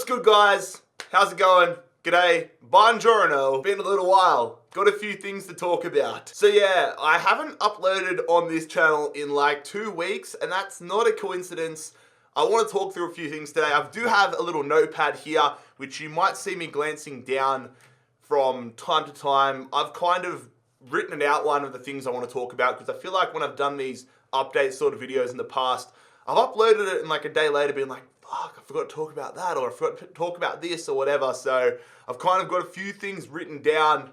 good, guys? How's it going? G'day, buongiorno. Been a little while. Got a few things to talk about. So yeah, I haven't uploaded on this channel in like 2 weeks, and that's not a coincidence. I want to talk through a few things today. I do have a little notepad here, which you might see me glancing down from time to time. I've kind of written an outline of the things I want to talk about, because I feel like when I've done these update sort of videos in the past, I've uploaded it and like a day later being like, fuck, I forgot to talk about that, or I forgot to talk about this or whatever. So I've kind of got a few things written down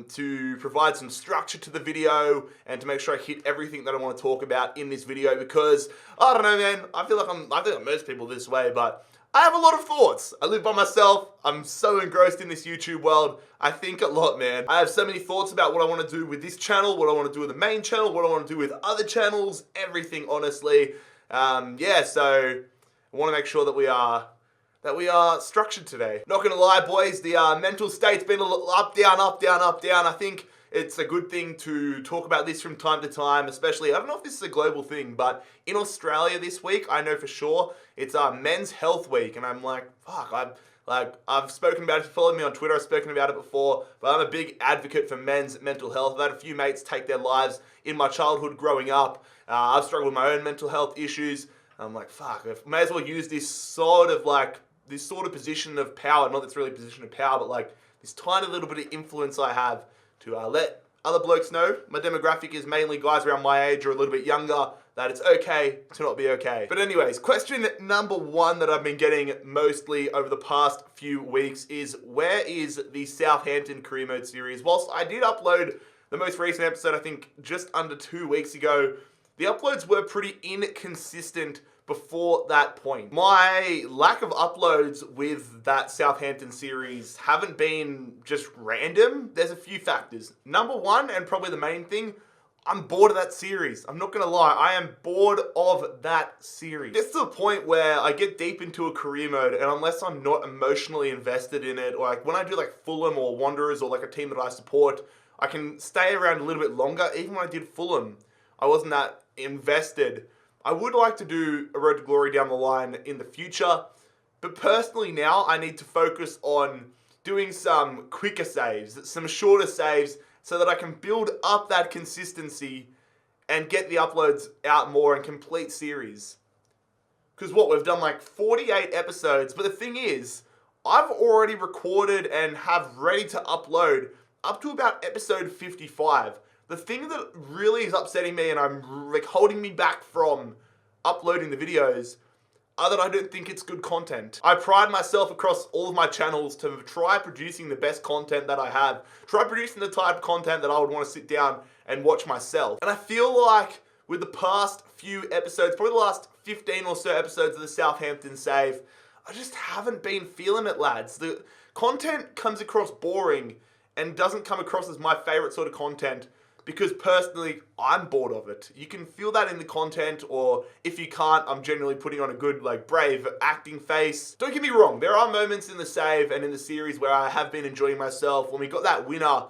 to provide some structure to the video and to make sure I hit everything that I want to talk about in this video, because I don't know, man, I feel like most people this way, but I have a lot of thoughts. I live by myself. I'm so engrossed in this YouTube world. I think a lot, man. I have so many thoughts about what I want to do with this channel, what I want to do with the main channel, what I want to do with other channels, everything, honestly. Yeah, so I want to make sure that we are structured today. Not gonna lie, boys, the mental state's been a little up, down, up, down, up, down. I think it's a good thing to talk about this from time to time, especially, I don't know if this is a global thing, but in Australia this week, I know for sure, it's Men's Health Week, and I'm like, fuck, I've spoken about it. If you follow me on Twitter, I've spoken about it before, but I'm a big advocate for men's mental health. I've had a few mates take their lives in my childhood growing up. I've struggled with my own mental health issues. I'm like, fuck, I may as well use this sort of position of power, not that it's really a position of power, but like this tiny little bit of influence I have to let other blokes know. My demographic is mainly guys around my age or a little bit younger, that it's okay to not be okay. But anyways, question number one that I've been getting mostly over the past few weeks is, where is the Southampton career mode series? Whilst I did upload the most recent episode, I think just under 2 weeks ago, the uploads were pretty inconsistent before that point. My lack of uploads with that Southampton series haven't been just random. There's a few factors. Number one, and probably the main thing, I'm bored of that series. I'm not gonna lie, I am bored of that series. It's to the point where I get deep into a career mode, and unless I'm not emotionally invested in it, or like when I do like Fulham or Wanderers or like a team that I support, I can stay around a little bit longer. Even when I did Fulham, I wasn't that invested. I would like to do a Road to Glory down the line in the future, but personally now I need to focus on doing some quicker saves, some shorter saves, so that I can build up that consistency and get the uploads out more and complete series. Because what, we've done like 48 episodes, but the thing is, I've already recorded and have ready to upload up to about episode 55. The thing that really is upsetting me and I'm like holding me back from uploading the videos are that I don't think it's good content. I pride myself across all of my channels to try producing the best content that I have. Try producing the type of content that I would want to sit down and watch myself. And I feel like with the past few episodes, probably the last 15 or so episodes of the Southampton save, I just haven't been feeling it, lads. The content comes across boring and doesn't come across as my favorite sort of content, because personally, I'm bored of it. You can feel that in the content, or if you can't, I'm generally putting on a good, like, brave acting face. Don't get me wrong, there are moments in the save and in the series where I have been enjoying myself. When we got that winner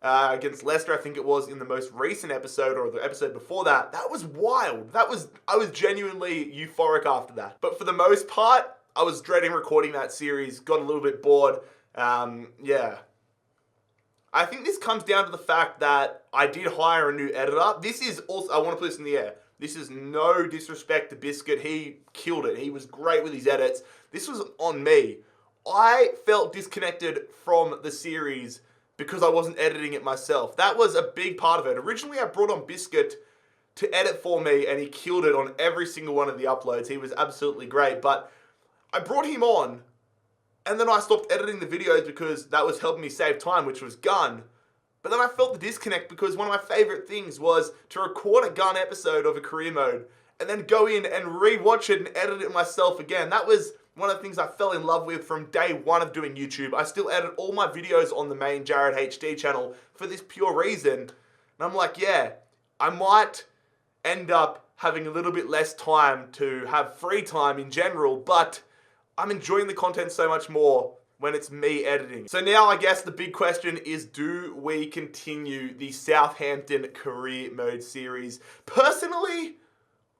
against Leicester, I think it was in the most recent episode, or the episode before that, that was wild. I was genuinely euphoric after that. But for the most part, I was dreading recording that series, got a little bit bored. Yeah. I think this comes down to the fact that I did hire a new editor. This is also, I want to put this in the air. This is no disrespect to Biscuit. He killed it. He was great with his edits. This was on me. I felt disconnected from the series because I wasn't editing it myself. That was a big part of it. Originally, I brought on Biscuit to edit for me, and he killed it on every single one of the uploads. He was absolutely great. But I brought him on, and then I stopped editing the videos because that was helping me save time, which was Gun. But then I felt the disconnect because one of my favorite things was to record a Gun episode of a career mode and then go in and re-watch it and edit it myself again. That was one of the things I fell in love with from day one of doing YouTube. I still edit all my videos on the main Jared HD channel for this pure reason. And I'm like, yeah, I might end up having a little bit less time to have free time in general, but I'm enjoying the content so much more when it's me editing. So now I guess the big question is, do we continue the Southampton career mode series? Personally,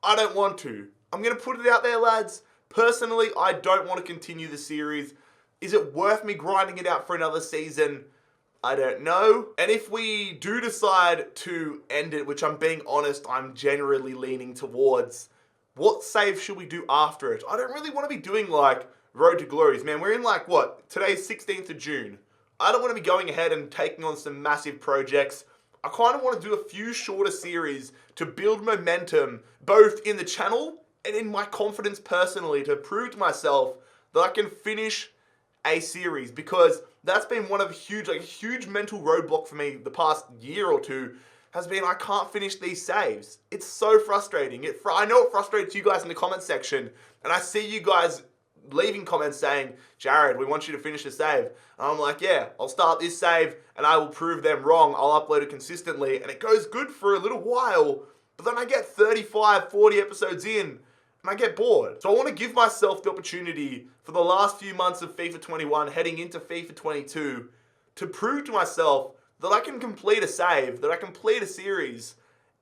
I don't want to. I'm gonna put it out there, lads. Personally, I don't want to continue the series. Is it worth me grinding it out for another season? I don't know. And if we do decide to end it, which I'm being honest, I'm generally leaning towards, what save should we do after it? I don't really want to be doing like Road to Glories, man. We're in like, what? Today's 16th of June. I don't want to be going ahead and taking on some massive projects. I kind of want to do a few shorter series to build momentum, both in the channel and in my confidence personally, to prove to myself that I can finish a series, because that's been one of a huge mental roadblock for me the past year or two, has been I can't finish these saves. It's so frustrating. I know it frustrates you guys in the comment section, and I see you guys leaving comments saying, Jared, we want you to finish the save. And I'm like, yeah, I'll start this save and I will prove them wrong. I'll upload it consistently and it goes good for a little while, but then I get 35, 40 episodes in and I get bored. So I want to give myself the opportunity for the last few months of FIFA 21 heading into FIFA 22 to prove to myself that I can complete a save, that I can complete a series,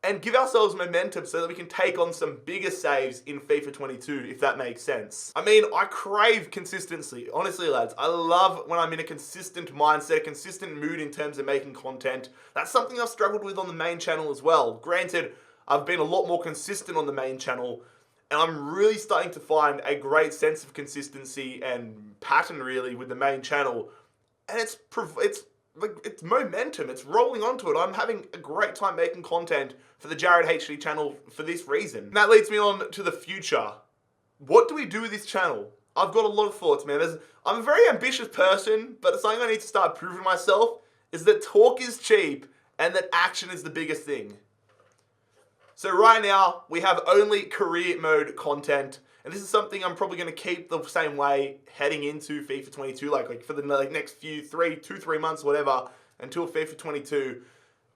and give ourselves momentum so that we can take on some bigger saves in FIFA 22, if that makes sense. I mean, I crave consistency. Honestly, lads, I love when I'm in a consistent mindset, a consistent mood in terms of making content. That's something I've struggled with on the main channel as well. Granted, I've been a lot more consistent on the main channel, and I'm really starting to find a great sense of consistency and pattern, really, with the main channel. And it's momentum, it's rolling onto it. I'm having a great time making content for the Jared HD channel for this reason. And that leads me on to the future. What do we do with this channel? I've got a lot of thoughts, man. I'm a very ambitious person, but something I need to start proving myself is that talk is cheap and that action is the biggest thing. So right now, we have only career mode content. And this is something I'm probably going to keep the same way heading into FIFA 22, like for the next few, 2-3 months, whatever, until FIFA 22.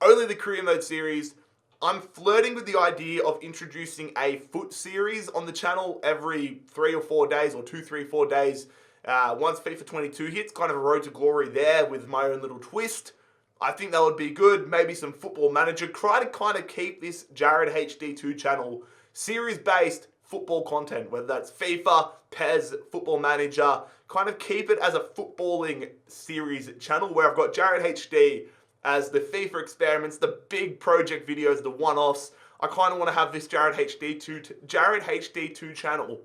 Only the career mode series. I'm flirting with the idea of introducing a foot series on the channel every 3 or 4 days, or 2, 3, 4 days. Once FIFA 22 hits, kind of a road to glory there with my own little twist. I think that would be good. Maybe some Football Manager. Try to kind of keep this Jared HD2 channel series-based football content, whether that's FIFA, PES, Football Manager. Kind of keep it as a footballing series channel where I've got Jared HD as the FIFA experiments, the big project videos, the one-offs. I kind of want to have this Jared HD2 channel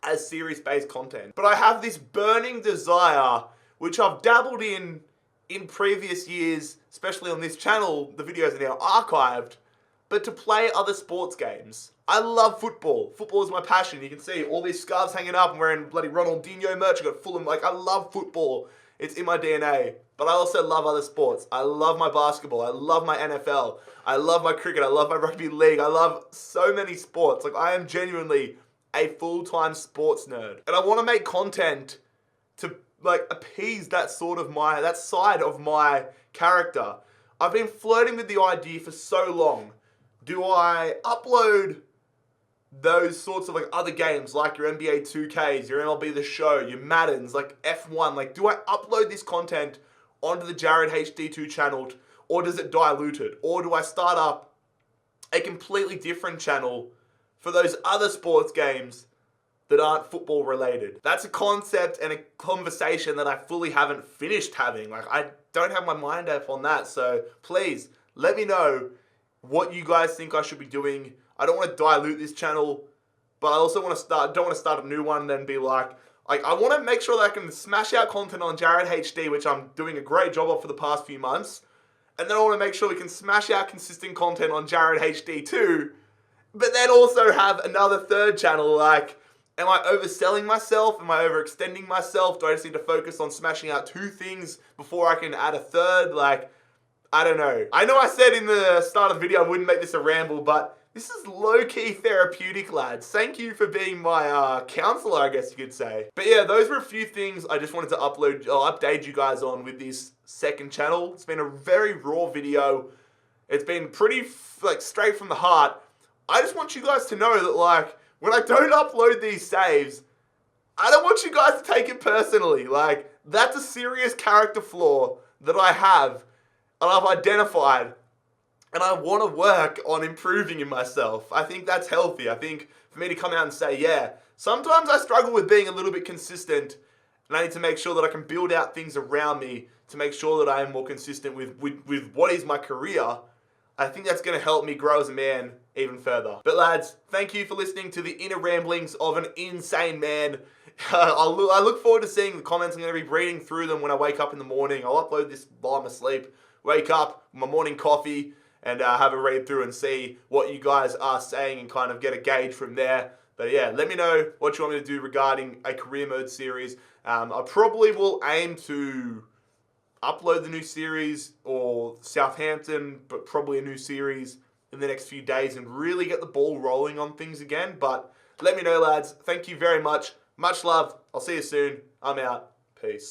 as series-based content. But I have this burning desire, which I've dabbled in previous years, especially on this channel. The videos are now archived, but to play other sports games. I love football. Football is my passion. You can see all these scarves hanging up. I'm wearing bloody Ronaldinho merch. I got Fulham. I love football. It's in my DNA. But I also love other sports. I love my basketball. I love my NFL. I love my cricket. I love my rugby league. I love so many sports. I am genuinely a full-time sports nerd. And I want to make content to appease that side of my character. I've been flirting with the idea for so long. Do I upload those sorts of other games like your NBA 2Ks, your MLB The Show, your Maddens, F1? Do I upload this content onto the Jared HD2 channel, or does it dilute it? Or do I start up a completely different channel for those other sports games that aren't football related? That's a concept and a conversation that I fully haven't finished having. I don't have my mind up on that. So please let me know what you guys think I should be doing. I don't want to dilute this channel, but I also don't want to start a new one and then be I want to make sure that I can smash out content on Jared HD, which I'm doing a great job of for the past few months. And then I want to make sure we can smash out consistent content on Jared HD too, but then also have another third channel. Am I overselling myself? Am I overextending myself? Do I just need to focus on smashing out 2 things before I can add a third? I don't know. I know I said in the start of the video I wouldn't make this a ramble, but this is low-key therapeutic, lads. Thank you for being my counselor, I guess you could say. But yeah, those were a few things I just wanted to update you guys on with this second channel. It's been a very raw video. It's been pretty straight from the heart. I just want you guys to know that when I don't upload these saves, I don't want you guys to take it personally. That's a serious character flaw that I have and I've identified, and I want to work on improving in myself. I think that's healthy. I think for me to come out and say, yeah, sometimes I struggle with being a little bit consistent, and I need to make sure that I can build out things around me to make sure that I am more consistent with what is my career. I think that's going to help me grow as a man even further. But lads, thank you for listening to the inner ramblings of an insane man. I look forward to seeing the comments. I'm going to be reading through them when I wake up in the morning. I'll upload this while I'm asleep. Wake up, my morning coffee, and have a read through and see what you guys are saying and kind of get a gauge from there. But yeah, let me know what you want me to do regarding a career mode series. I probably will aim to upload the new series or Southampton, but probably a new series in the next few days and really get the ball rolling on things again. But let me know, lads. Thank you very much. Much love. I'll see you soon. I'm out. Peace.